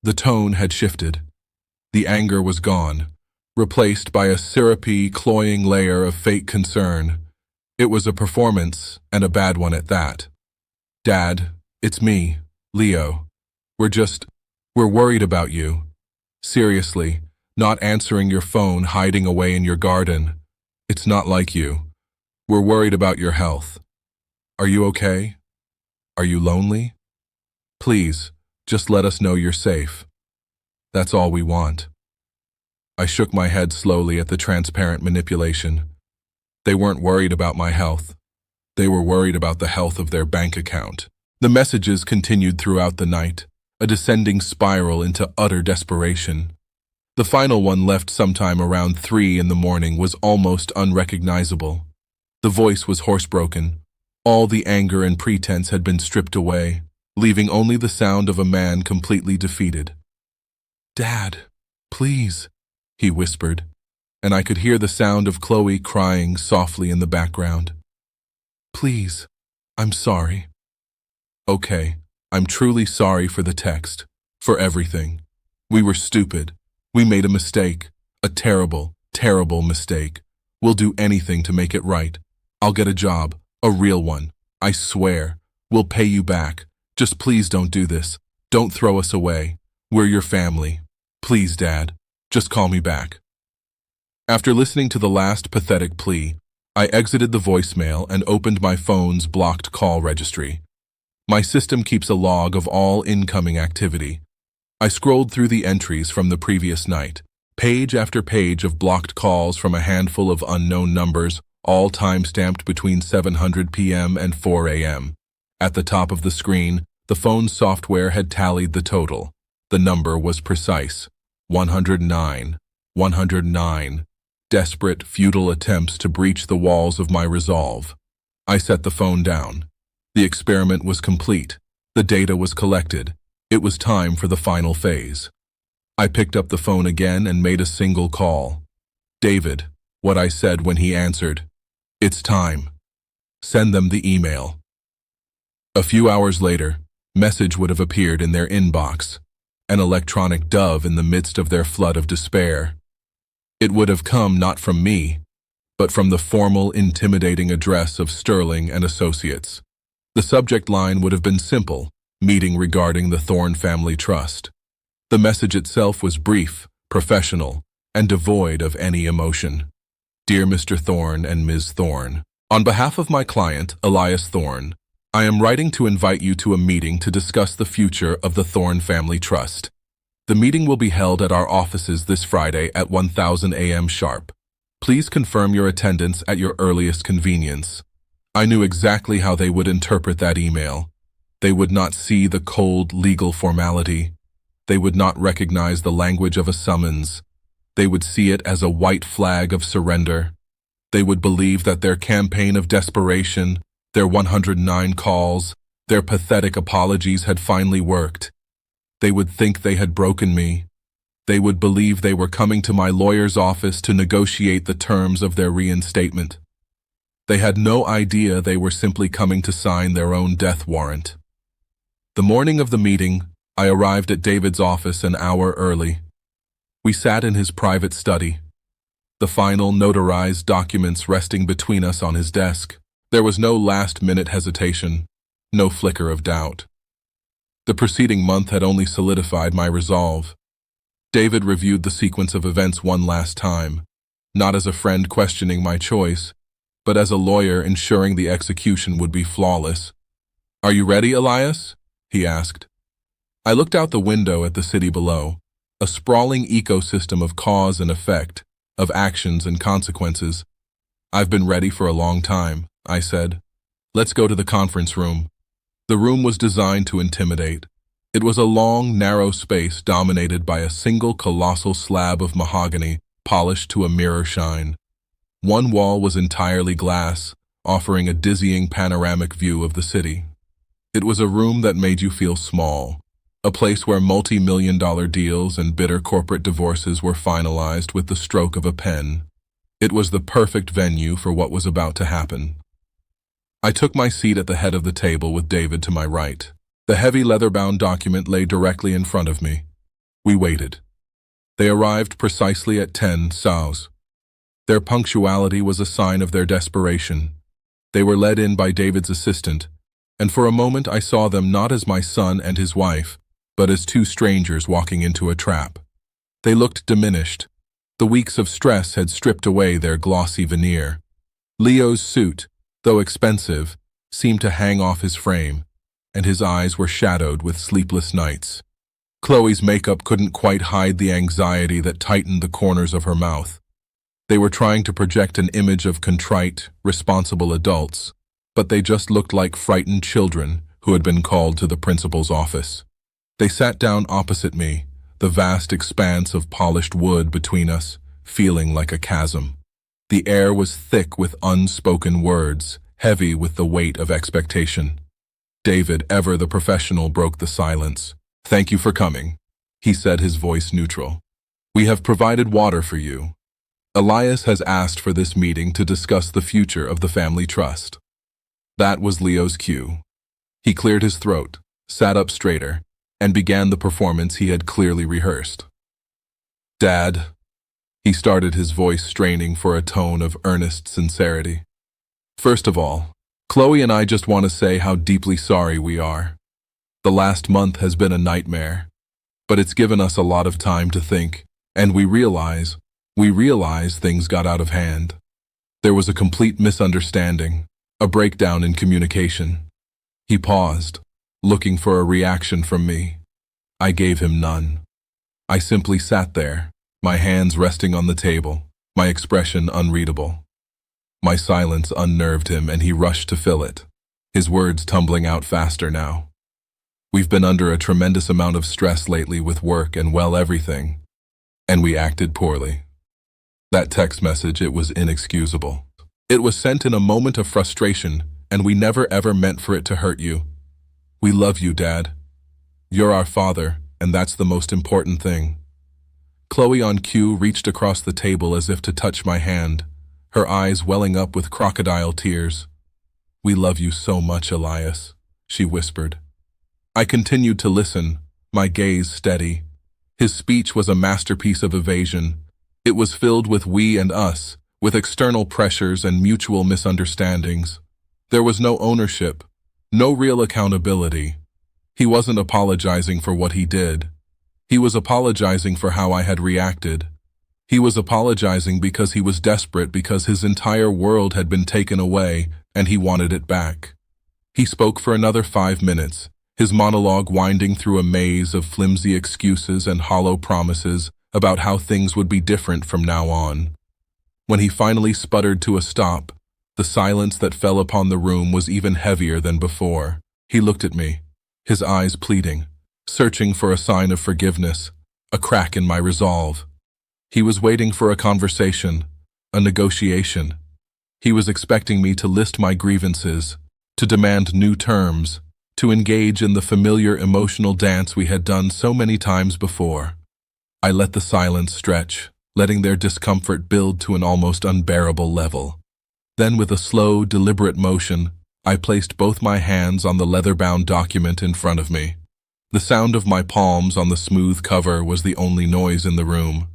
The tone had shifted. The anger was gone, replaced by a syrupy, cloying layer of fake concern. It was a performance, and a bad one at that. Dad, it's me, Leo. We're worried about you. Seriously, not answering your phone, hiding away in your garden. It's not like you. We're worried about your health. Are you okay? Are you lonely? Please, just let us know you're safe. That's all we want. I shook my head slowly at the transparent manipulation. They weren't worried about my health. They were worried about the health of their bank account. The messages continued throughout the night, a descending spiral into utter desperation. The final one, left sometime around 3 in the morning, was almost unrecognizable. The voice was hoarse-broken. All the anger and pretense had been stripped away, leaving only the sound of a man completely defeated. "Dad, please," he whispered, and I could hear the sound of Chloe crying softly in the background. "Please, I'm sorry." "Okay, I'm truly sorry for the text, for everything. We were stupid. We made a mistake, a terrible, terrible mistake. We'll do anything to make it right. I'll get a job, a real one. I swear. We'll pay you back. Just please don't do this. Don't throw us away. We're your family. Please, Dad, just call me back." After listening to the last pathetic plea, I exited the voicemail and opened my phone's blocked call registry. My system keeps a log of all incoming activity. I scrolled through the entries from the previous night, page after page of blocked calls from a handful of unknown numbers, all time-stamped between 7:00 p.m. and 4 a.m. At the top of the screen, the phone's software had tallied the total. The number was precise: 109, 109. Desperate, futile attempts to breach the walls of my resolve. I set the phone down. The experiment was complete. The data was collected. It was time for the final phase. I picked up the phone again and made a single call. "David," what I said when he answered. "It's time. Send them the email." A few hours later, message would have appeared in their inbox, an electronic dove in the midst of their flood of despair. It would have come not from me, but from the formal, intimidating address of Sterling and Associates. The subject line would have been simple: meeting regarding the Thorne Family Trust. The message itself was brief, professional, and devoid of any emotion. "Dear Mr. Thorne and Ms. Thorne, on behalf of my client, Elias Thorne, I am writing to invite you to a meeting to discuss the future of the Thorne Family Trust. The meeting will be held at our offices this Friday at 1000 a.m. sharp. Please confirm your attendance at your earliest convenience." I knew exactly how they would interpret that email. They would not see the cold legal formality. They would not recognize the language of a summons. They would see it as a white flag of surrender. They would believe that their campaign of desperation, their 109 calls, their pathetic apologies had finally worked. They would think they had broken me. They would believe they were coming to my lawyer's office to negotiate the terms of their reinstatement. They had no idea they were simply coming to sign their own death warrant. The morning of the meeting, I arrived at David's office an hour early. We sat in his private study, the final notarized documents resting between us on his desk. There was no last-minute hesitation, no flicker of doubt. The preceding month had only solidified my resolve. David reviewed the sequence of events one last time, not as a friend questioning my choice, but as a lawyer ensuring the execution would be flawless. "Are you ready, Elias?" he asked. I looked out the window at the city below, a sprawling ecosystem of cause and effect, of actions and consequences. "I've been ready for a long time," I said. "Let's go to the conference room." The room was designed to intimidate. It was a long, narrow space dominated by a single colossal slab of mahogany, polished to a mirror shine. One wall was entirely glass, offering a dizzying panoramic view of the city. It was a room that made you feel small, a place where multi-million-dollar deals and bitter corporate divorces were finalized with the stroke of a pen. It was the perfect venue for what was about to happen. I took my seat at the head of the table with David to my right. The heavy leather-bound document lay directly in front of me. We waited. They arrived precisely at 10 SAUS. Their punctuality was a sign of their desperation. They were led in by David's assistant, and for a moment I saw them not as my son and his wife, but as two strangers walking into a trap. They looked diminished. The weeks of stress had stripped away their glossy veneer. Leo's suit, though expensive, seemed to hang off his frame, and his eyes were shadowed with sleepless nights. Chloe's makeup couldn't quite hide the anxiety that tightened the corners of her mouth. They were trying to project an image of contrite, responsible adults, but they just looked like frightened children who had been called to the principal's office. They sat down opposite me, the vast expanse of polished wood between us, feeling like a chasm. The air was thick with unspoken words, heavy with the weight of expectation. David, ever the professional, broke the silence. "Thank you for coming," he said, his voice neutral. "We have provided water for you. Elias has asked for this meeting to discuss the future of the family trust." That was Leo's cue. He cleared his throat, sat up straighter, and began the performance he had clearly rehearsed. "Dad," he started, his voice straining for a tone of earnest sincerity. "First of all, Chloe and I just want to say how deeply sorry we are. The last month has been a nightmare, but it's given us a lot of time to think, and we realize things got out of hand. There was a complete misunderstanding, a breakdown in communication." He paused, looking for a reaction from me. I gave him none. I simply sat there, my hands resting on the table, my expression unreadable. My silence unnerved him, and he rushed to fill it, his words tumbling out faster now. "We've been under a tremendous amount of stress lately with work and, well, everything. And we acted poorly." That text message, it was inexcusable. It was sent in a moment of frustration, and we never ever meant for it to hurt you. We love you, Dad. You're our father, and that's the most important thing. Chloe, on cue, reached across the table as if to touch my hand, her eyes welling up with crocodile tears. "We love you so much, Elias," she whispered. I continued to listen, my gaze steady. His speech was a masterpiece of evasion. It was filled with we and us, with external pressures and mutual misunderstandings. There was no ownership, no real accountability. He wasn't apologizing for what he did. He was apologizing for how I had reacted. He was apologizing because he was desperate, because his entire world had been taken away and he wanted it back. He spoke for another 5 minutes, his monologue winding through a maze of flimsy excuses and hollow promises about how things would be different from now on. When he finally sputtered to a stop, the silence that fell upon the room was even heavier than before. He looked at me, his eyes pleading, searching for a sign of forgiveness, a crack in my resolve. He was waiting for a conversation, a negotiation. He was expecting me to list my grievances, to demand new terms, to engage in the familiar emotional dance we had done so many times before. I let the silence stretch, letting their discomfort build to an almost unbearable level. Then, with a slow, deliberate motion, I placed both my hands on the leather-bound document in front of me. The sound of my palms on the smooth cover was the only noise in the room.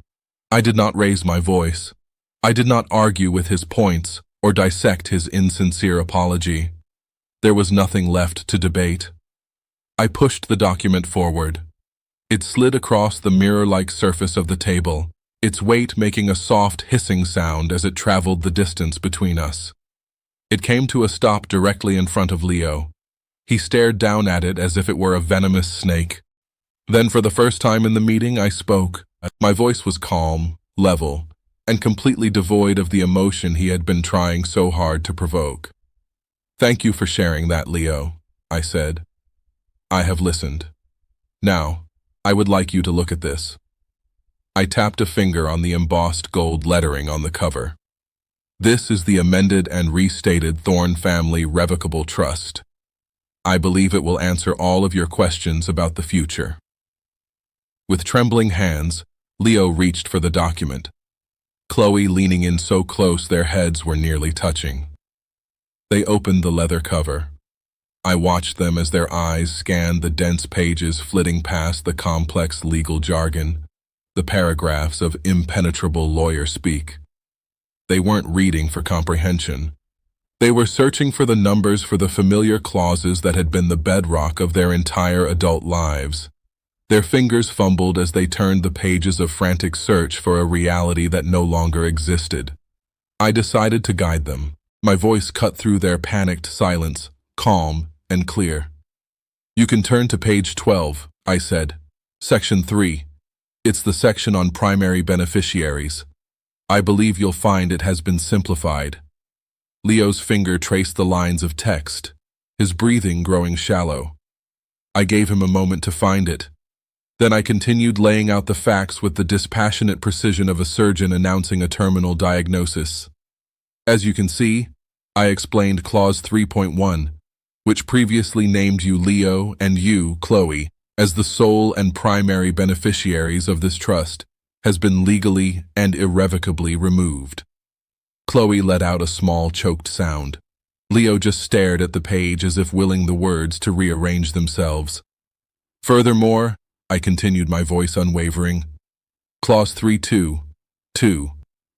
I did not raise my voice. I did not argue with his points or dissect his insincere apology. There was nothing left to debate. I pushed the document forward. It slid across the mirror-like surface of the table, its weight making a soft hissing sound as it traveled the distance between us. It came to a stop directly in front of Leo. He stared down at it as if it were a venomous snake. Then, for the first time in the meeting, I spoke. My voice was calm, level, and completely devoid of the emotion he had been trying so hard to provoke. "Thank you for sharing that, Leo," I said. "I have listened. Now, I would like you to look at this." I tapped a finger on the embossed gold lettering on the cover. "This is the amended and restated Thorne Family Revocable Trust. I believe it will answer all of your questions about the future." With trembling hands, Leo reached for the document, Chloe leaning in so close their heads were nearly touching. They opened the leather cover. I watched them as their eyes scanned the dense pages flitting past the complex legal jargon, the paragraphs of impenetrable lawyer speak. They weren't reading for comprehension. They were searching for the numbers for the familiar clauses that had been the bedrock of their entire adult lives. Their fingers fumbled as they turned the pages of frantic search for a reality that no longer existed. I decided to guide them. My voice cut through their panicked silence, calm and clear. "You can turn to page 12, I said. Section 3. It's the section on primary beneficiaries. I believe you'll find it has been simplified." Leo's finger traced the lines of text, his breathing growing shallow. I gave him a moment to find it. Then I continued laying out the facts with the dispassionate precision of a surgeon announcing a terminal diagnosis. "As you can see," I explained Clause 3.1, which previously named you Leo and you, Chloe, as the sole and primary beneficiaries of this trust, has been legally and irrevocably removed. Chloe let out a small choked sound. Leo just stared at the page as if willing the words to rearrange themselves. "Furthermore," I continued, my voice unwavering, Clause 3.2.2,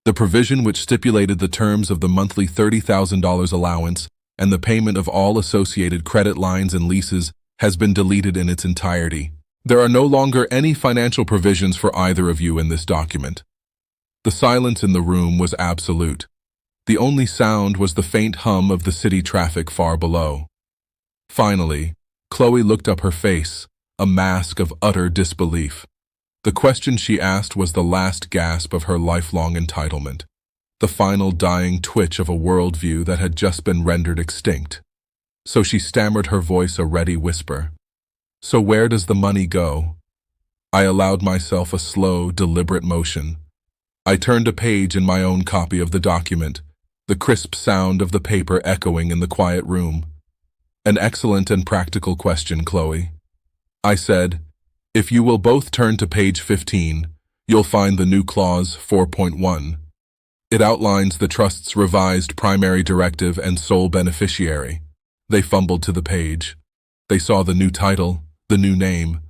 the provision which stipulated the terms of the monthly $30,000 allowance and the payment of all associated credit lines and leases has been deleted in its entirety. There are no longer any financial provisions for either of you in this document." The silence in the room was absolute. The only sound was the faint hum of the city traffic far below. Finally, Chloe looked up, her face a mask of utter disbelief. The question she asked was the last gasp of her lifelong entitlement, the final dying twitch of a worldview that had just been rendered extinct. So she stammered, her voice a ready whisper. "So where does the money go?" I allowed myself a slow, deliberate motion. I turned a page in my own copy of the document, the crisp sound of the paper echoing in the quiet room. "An excellent and practical question, Chloe," I said. "If you will both turn to page 15, you'll find the new clause 4.1. It outlines the trust's revised primary directive and sole beneficiary." They fumbled to the page. They saw the new title, the new name,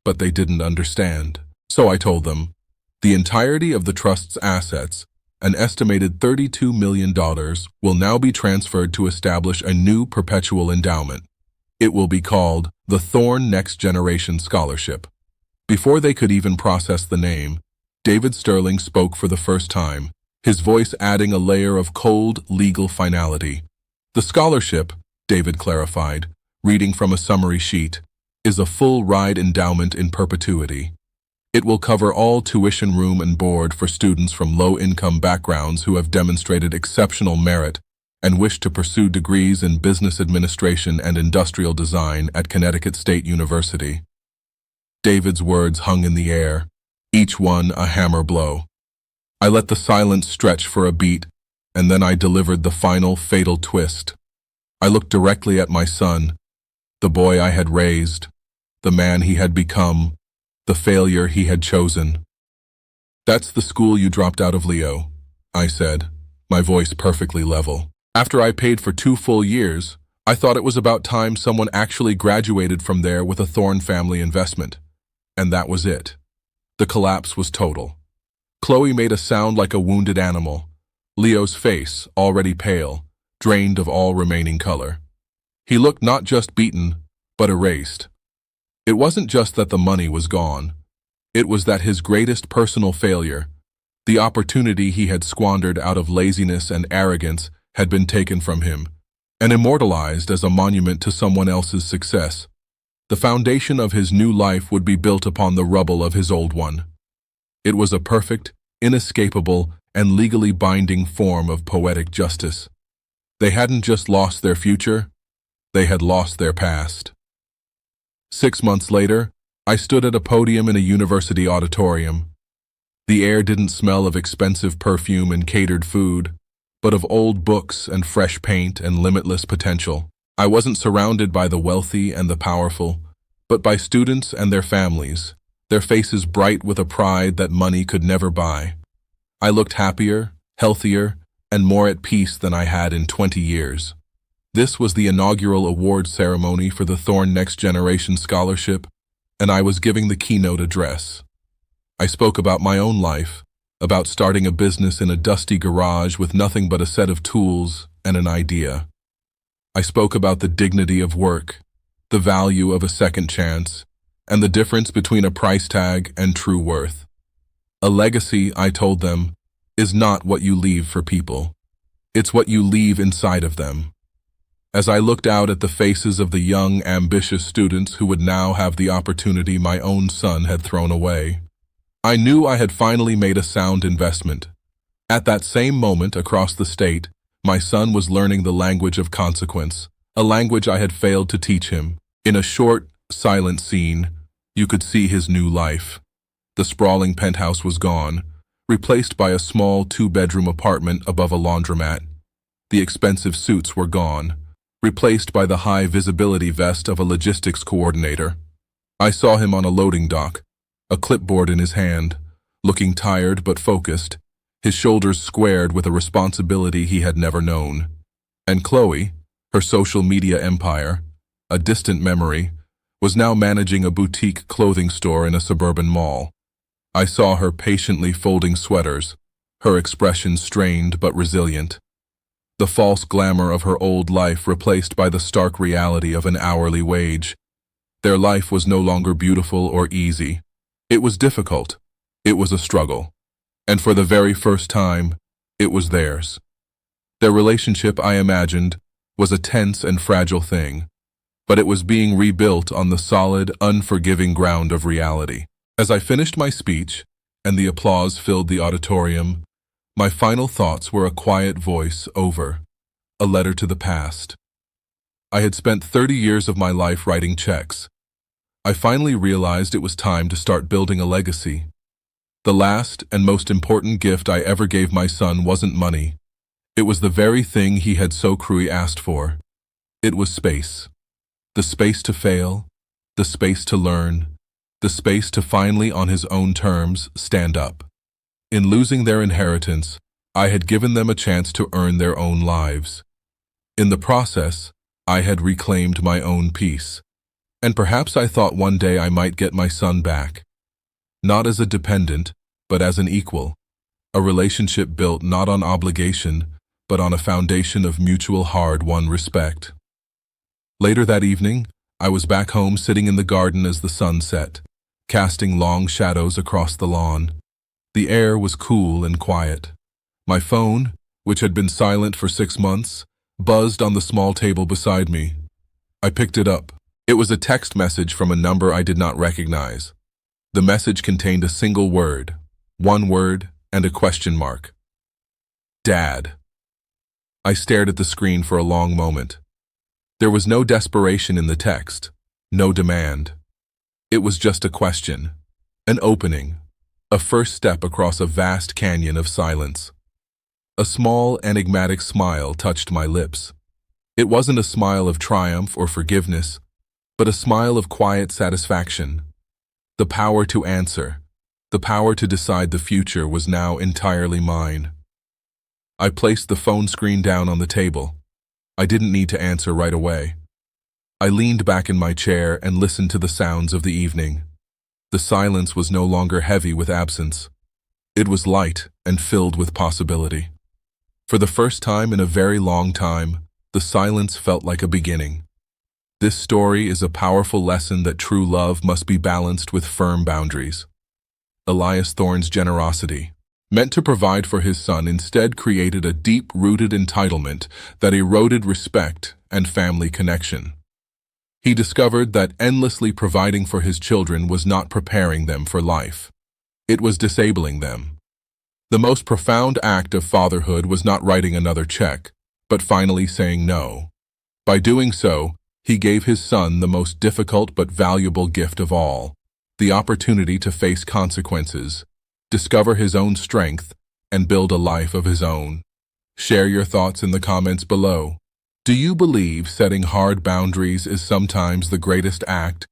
but they didn't understand. So I told them, the entirety of the trust's assets, an estimated $32 million, will now be transferred to establish a new perpetual endowment. It will be called the Thorne Next Generation Scholarship. Before they could even process the name, David Sterling spoke for the first time, his voice adding a layer of cold, legal finality. "The scholarship," David clarified, reading from a summary sheet, "is a full-ride endowment in perpetuity. It will cover all tuition, room, and board for students from low-income backgrounds who have demonstrated exceptional merit and wish to pursue degrees in business administration and industrial design at Connecticut State University." David's words hung in the air, each one a hammer blow. I let the silence stretch for a beat, and then I delivered the final, fatal twist. I looked directly at my son, the boy I had raised, the man he had become, the failure he had chosen. "That's the school you dropped out of, Leo," I said, my voice perfectly level. "After I paid for 2 full years, I thought it was about time someone actually graduated from there with a Thorne family investment. And that was it. The collapse was total." Chloe made a sound like a wounded animal. Leo's face, already pale, drained of all remaining color. He looked not just beaten, but erased. It wasn't just that the money was gone. It was that his greatest personal failure, the opportunity he had squandered out of laziness and arrogance, had been taken from him, and immortalized as a monument to someone else's success. The foundation of his new life would be built upon the rubble of his old one. It was a perfect, inescapable, and legally binding form of poetic justice. They hadn't just lost their future, they had lost their past. 6 months later, I stood at a podium in a university auditorium. The air didn't smell of expensive perfume and catered food, but of old books and fresh paint and limitless potential. I wasn't surrounded by the wealthy and the powerful, but by students and their families, their faces bright with a pride that money could never buy. I looked happier, healthier, and more at peace than I had in 20 years. This was the inaugural award ceremony for the Thorn Next Generation Scholarship, and I was giving the keynote address. I spoke about my own life, about starting a business in a dusty garage with nothing but a set of tools and an idea. I spoke about the dignity of work, the value of a second chance, and the difference between a price tag and true worth. A legacy, I told them, is not what you leave for people. It's what you leave inside of them. As I looked out at the faces of the young, ambitious students who would now have the opportunity my own son had thrown away, I knew I had finally made a sound investment. At that same moment across the state, my son was learning the language of consequence, a language I had failed to teach him. In a short, silent scene, you could see his new life. The sprawling penthouse was gone, replaced by a small two-bedroom apartment above a laundromat. The expensive suits were gone, replaced by the high-visibility vest of a logistics coordinator. I saw him on a loading dock, a clipboard in his hand, looking tired but focused, his shoulders squared with a responsibility he had never known. And Chloe, her social media empire, a distant memory, was now managing a boutique clothing store in a suburban mall. I saw her patiently folding sweaters, her expression strained but resilient. The false glamour of her old life replaced by the stark reality of an hourly wage. Their life was no longer beautiful or easy. It was difficult. It was a struggle. And for the very first time, it was theirs. Their relationship, I imagined, was a tense and fragile thing, but it was being rebuilt on the solid, unforgiving ground of reality. As I finished my speech, and the applause filled the auditorium, my final thoughts were a quiet voice over, a letter to the past. I had spent 30 years of my life writing checks. I finally realized it was time to start building a legacy. The last and most important gift I ever gave my son wasn't money. It was the very thing he had so cruelly asked for. It was space. The space to fail, the space to learn, the space to finally, on his own terms, stand up. In losing their inheritance, I had given them a chance to earn their own lives. In the process, I had reclaimed my own peace. And perhaps I thought one day I might get my son back. Not as a dependent, but as an equal. A relationship built not on obligation, but on a foundation of mutual hard-won respect. Later that evening, I was back home sitting in the garden as the sun set, casting long shadows across the lawn. The air was cool and quiet. My phone, which had been silent for 6 months, buzzed on the small table beside me. I picked it up. It was a text message from a number I did not recognize. The message contained a single word, one word, and a question mark. Dad. I stared at the screen for a long moment. There was no desperation in the text, no demand. It was just a question, an opening, a first step across a vast canyon of silence. A small, enigmatic smile touched my lips. It wasn't a smile of triumph or forgiveness, but a smile of quiet satisfaction. The power to answer, the power to decide the future was now entirely mine. I placed the phone screen down on the table. I didn't need to answer right away. I leaned back in my chair and listened to the sounds of the evening. The silence was no longer heavy with absence. It was light and filled with possibility. For the first time in a very long time, the silence felt like a beginning. This story is a powerful lesson that true love must be balanced with firm boundaries. Elias Thorne's generosity, meant to provide for his son, instead created a deep-rooted entitlement that eroded respect and family connection. He discovered that endlessly providing for his children was not preparing them for life. It was disabling them. The most profound act of fatherhood was not writing another check, but finally saying no. By doing so, he gave his son the most difficult but valuable gift of all, the opportunity to face consequences, discover his own strength, and build a life of his own. Share your thoughts in the comments below. Do you believe setting hard boundaries is sometimes the greatest act